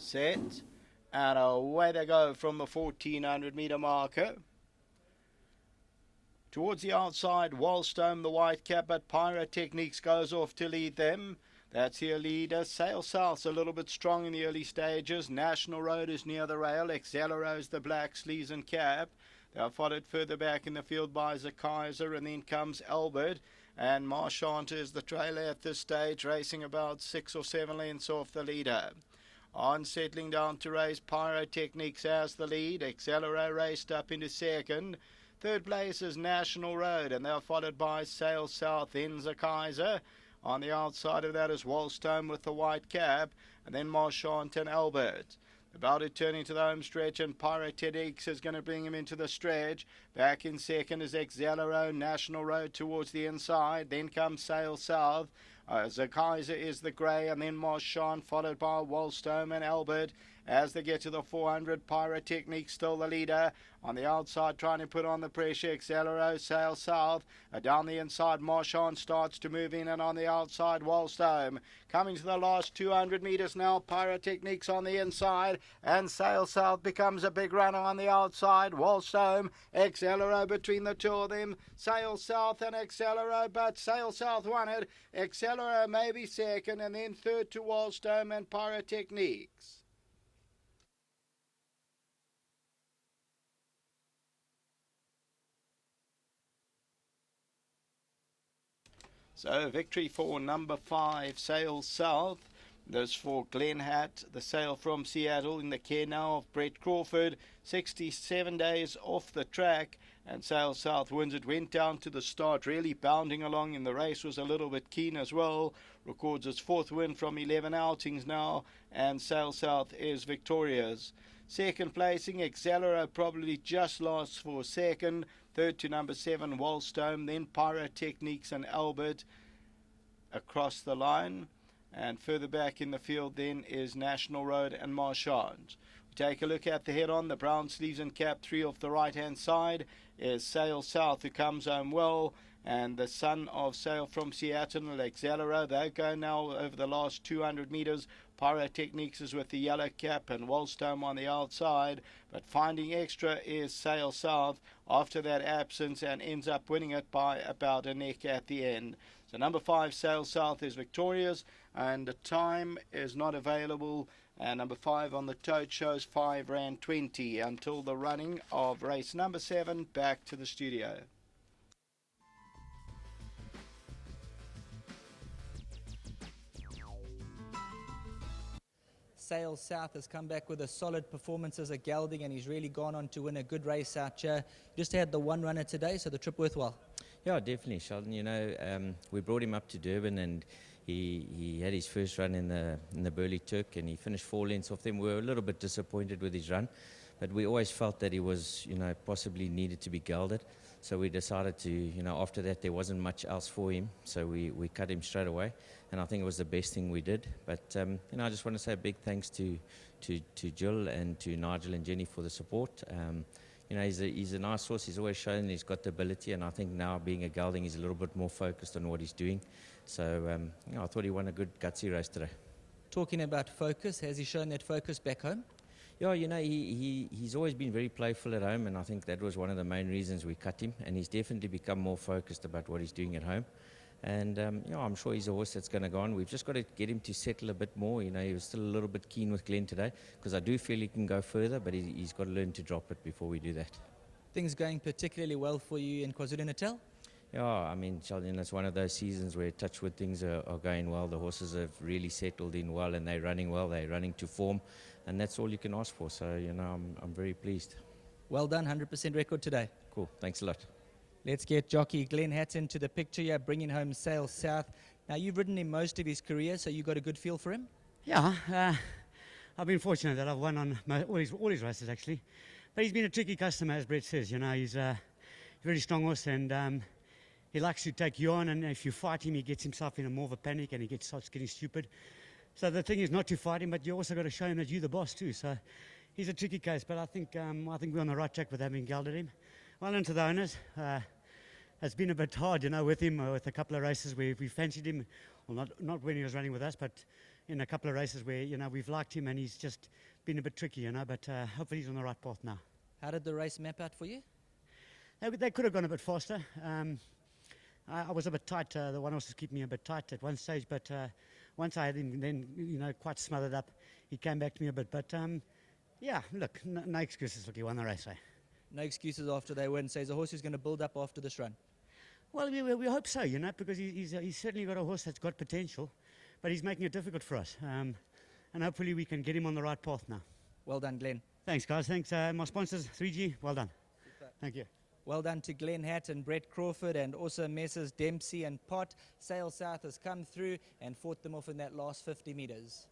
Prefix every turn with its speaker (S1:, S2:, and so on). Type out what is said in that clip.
S1: set, and away they go from the 1400 meter marker. Towards the outside, Wallstone, the white cap, but Pyrotechnics goes off to lead them. That's your leader. Sail South's a little bit strong in the early stages. National Road is near the rail. Accelero's the black sleeves and cap. They are followed further back in the field by Zakaiser, and then comes Albert. And Marchant is the trailer at this stage, racing about 6 or 7 lengths off the leader. On settling down to race, Pyrotechnics has the lead. Accelero raced up into second. Third place is National Road, and they're followed by Sail South, then Zakaiser. On the outside of that is Wallstone with the white cap, and then Marchant and Albert. About to turn into the home stretch, and Pyrotechnics is going to bring him into the stretch. Back in second is Accelero, National Road towards the inside. Then comes Sail South. Zakaiser is the grey, and then Marchant, followed by Wallstone and Albert. As they get to the 400, Pyrotechnics still the leader. On the outside, trying to put on the pressure, Accelero, Sail South. Down the inside, Marchant starts to move in, and on the outside, Wallstone. Coming to the last 200 metres now, Pyrotechnics on the inside, and Sail South becomes a big runner on the outside. Wallstone, Accelero between the two of them. Sail South and Accelero, but Sail South won it. Accelero maybe second, and then third to Wallstone and Pyrotechnics. So victory for number 5, Sail South. This for Glenn Hatt, the sail from Seattle, in the care now of Brett Crawford. 67 days off the track, and Sail South wins it. Went down to the start, really bounding along in the race, was a little bit keen as well. Records its 4th win from 11 outings now, and Sail South is victorious. Second placing, Accelero probably just lost for second. Third to number 7, Wallstone, then Pyrotechnics and Albert across the line. And further back in the field then is National Road and Marchant. We take a look at the head-on. The brown sleeves and cap 3 off the right-hand side is Sail South, who comes home well. And the son of Sail from Seattle, Accelero, they go now over the last 200 metres. Pyrotechnics is with the yellow cap and Wallstone on the outside. But finding extra is Sail South after that absence, and ends up winning it by about a neck at the end. So number 5, Sail South, is victorious, and the time is not available. And number 5 on the tote shows 5 Rand 20 until the running of race number 7. Back to the studio.
S2: Sail South has come back with a solid performance as a gelding, and he's really gone on to win a good race out here. Just had the one runner today, so the trip worthwhile.
S3: Yeah, definitely, Sheldon. You know, we brought him up to Durban, and he had his first run in the Burley Turk, and he finished 4 lengths off them. We were a little bit disappointed with his run, but we always felt that he was, possibly needed to be gelded. So we decided to, after that there wasn't much else for him, so we cut him straight away, and I think it was the best thing we did. But I just want to say a big thanks to Jill and to Nigel and Jenny for the support. He's a nice horse. He's always shown he's got the ability, and I think now being a gelding, he's a little bit more focused on what he's doing. So I thought he won a good gutsy race today.
S2: Talking about focus, has he shown that focus back home?
S3: Yeah, he's always been very playful at home, and I think that was one of the main reasons we cut him, and he's definitely become more focused about what he's doing at home. And I'm sure he's a horse that's going to go on. We've just got to get him to settle a bit more. He was still a little bit keen with Glenn today, because I do feel he can go further, but he's got to learn to drop it before we do that.
S2: Things going particularly well for you in KwaZulu-Natal?
S3: Yeah, I mean, Sheldon, it's one of those seasons where touch wood, things are going well. The horses have really settled in well, and they're running well. They're running to form, and that's all you can ask for. So, I'm very pleased.
S2: Well done, 100% record today.
S3: Cool, thanks a lot.
S2: Let's get jockey Glenn Hatt into the picture here, bringing home Sail South. Now, you've ridden him most of his career, so you got a good feel for him?
S4: Yeah, I've been fortunate that I've won on all his races, actually. But he's been a tricky customer, as Brett says. He's a very strong horse, and he likes to take you on, and if you fight him, he gets himself in more of a panic, and he starts getting stupid. So the thing is not to fight him, but you also got to show him that you're the boss too. So he's a tricky case, but I think we're on the right track with having gelded him. Well done to the owners. It's been a bit hard, with him, with a couple of races where we fancied him, well, not when he was running with us, but in a couple of races where, we've liked him and he's just been a bit tricky, but hopefully he's on the right path now.
S2: How did the race map out for you?
S4: They could have gone a bit faster. I was a bit tight. The one horse was keeping me a bit tight at one stage, but once I had him then, quite smothered up, he came back to me a bit. But yeah, look, no excuses. Look, he won the race.
S2: No excuses after they win. So he's a horse who's going to build up after this run.
S4: Well, we hope so, because he's certainly got a horse that's got potential, but he's making it difficult for us. And hopefully we can get him on the right path now.
S2: Well done, Glenn.
S4: Thanks, guys. Thanks, my sponsors, 3G. Well done.
S2: Super.
S4: Thank you.
S2: Well done to Glenn Hatt and Brett Crawford, and also Messrs Dempsey and Pott. Sail South has come through and fought them off in that last 50 metres.